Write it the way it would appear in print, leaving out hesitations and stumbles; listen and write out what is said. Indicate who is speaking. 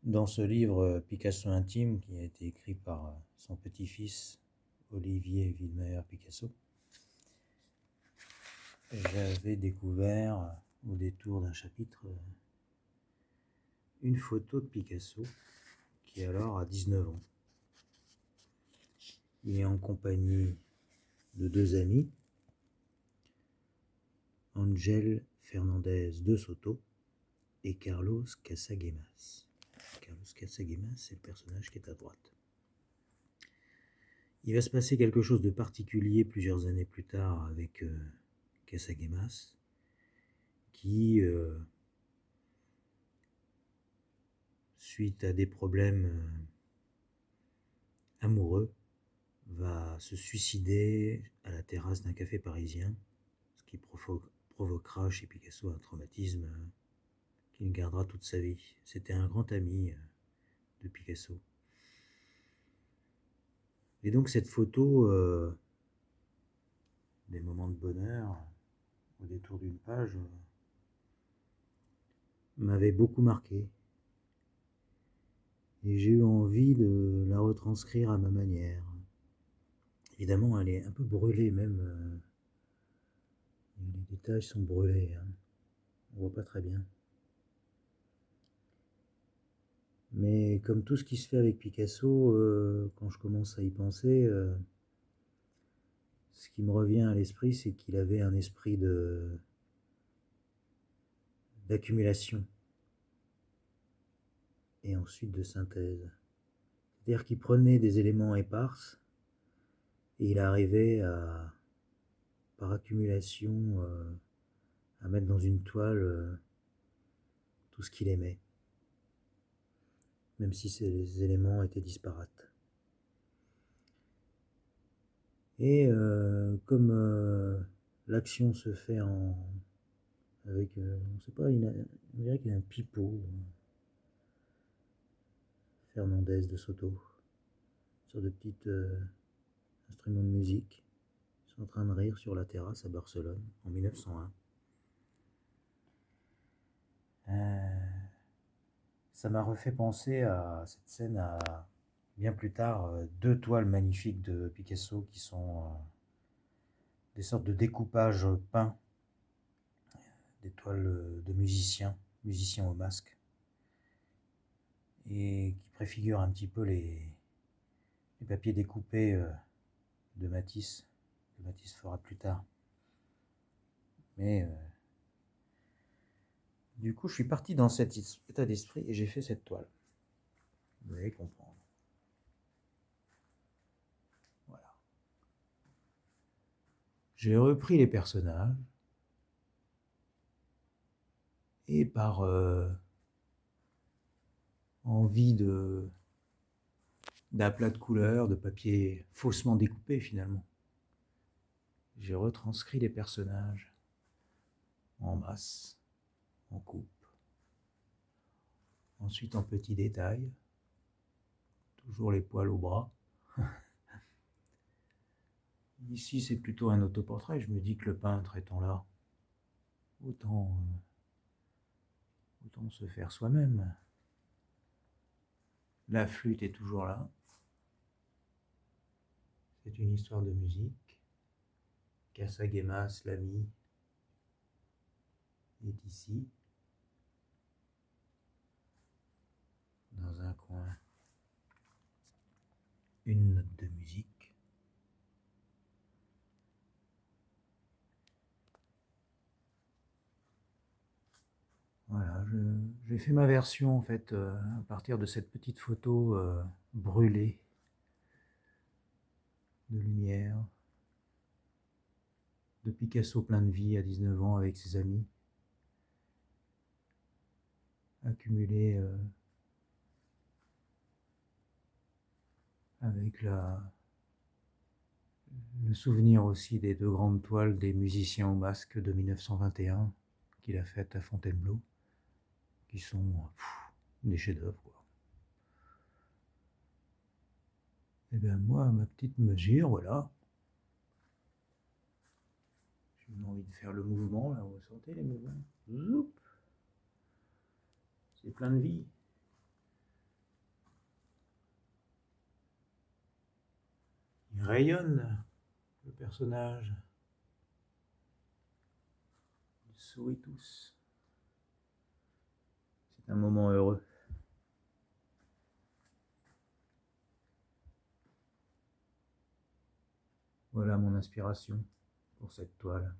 Speaker 1: Dans ce livre Picasso intime, qui a été écrit par son petit-fils Olivier Villemeyer Picasso, j'avais découvert au détour d'un chapitre une photo de Picasso qui alors a 19 ans. Il est en compagnie de deux amis, Ángel Fernández de Soto et Carlos Casagemas. Carlos Casagemas, c'est le personnage qui est à droite. Il va se passer quelque chose de particulier plusieurs années plus tard avec Casagemas, qui, suite à des problèmes amoureux, va se suicider à la terrasse d'un café parisien, ce qui provoquera chez Picasso un traumatisme qu'il gardera toute sa vie. C'était un grand ami de Picasso. Et donc cette photo des moments de bonheur au détour d'une page m'avait beaucoup marqué. Et j'ai eu envie de la retranscrire à ma manière. Évidemment, elle est un peu brûlée même. Les détails sont brûlés. On voit pas très bien. Mais comme tout ce qui se fait avec Picasso, quand je commence à y penser, ce qui me revient à l'esprit, c'est qu'il avait un esprit d'accumulation et ensuite de synthèse. C'est-à-dire qu'il prenait des éléments épars et il arrivait à, par accumulation, à mettre dans une toile tout ce qu'il aimait, même si ces éléments étaient disparates. Et comme l'action se fait avec, on sait pas, on dirait qu'il a un pipeau, Fernandez de Soto, une sorte de petit instrument de musique. Ils sont en train de rire sur la terrasse à Barcelone en 1901. Ça m'a refait penser à cette scène à bien plus tard, deux toiles magnifiques de Picasso qui sont des sortes de découpages peints, des toiles de musiciens au masque, et qui préfigurent un petit peu les papiers découpés de Matisse, que Matisse fera plus tard. Mais du coup, je suis parti dans cet état d'esprit et j'ai fait cette toile. Vous allez comprendre. Voilà. J'ai repris les personnages et par envie d'aplat de couleurs, de papier faussement découpé finalement, j'ai retranscrit les personnages en masse, en coupe, ensuite en petits détails, toujours les poils au bras. Ici c'est plutôt un autoportrait, je me dis que le peintre étant là, autant se faire soi-même. La flûte est toujours là, c'est une histoire de musique. Casagemas, l'ami, est ici, dans un coin, une note de musique. Voilà, j'ai fait ma version en fait à partir de cette petite photo brûlée de lumière, de Picasso plein de vie à 19 ans avec ses amis, accumulé avec le souvenir aussi des deux grandes toiles des musiciens au masque de 1921 qu'il a faites à Fontainebleau, qui sont des chefs-d'œuvre, quoi. Et bien moi, à ma petite mesure, voilà. J'ai envie de faire le mouvement, là, vous sentez les mouvements? Zoup. C'est plein de vie. rayonne, le personnage. Ils sourient tous. C'est un moment heureux. Voilà mon inspiration pour cette toile.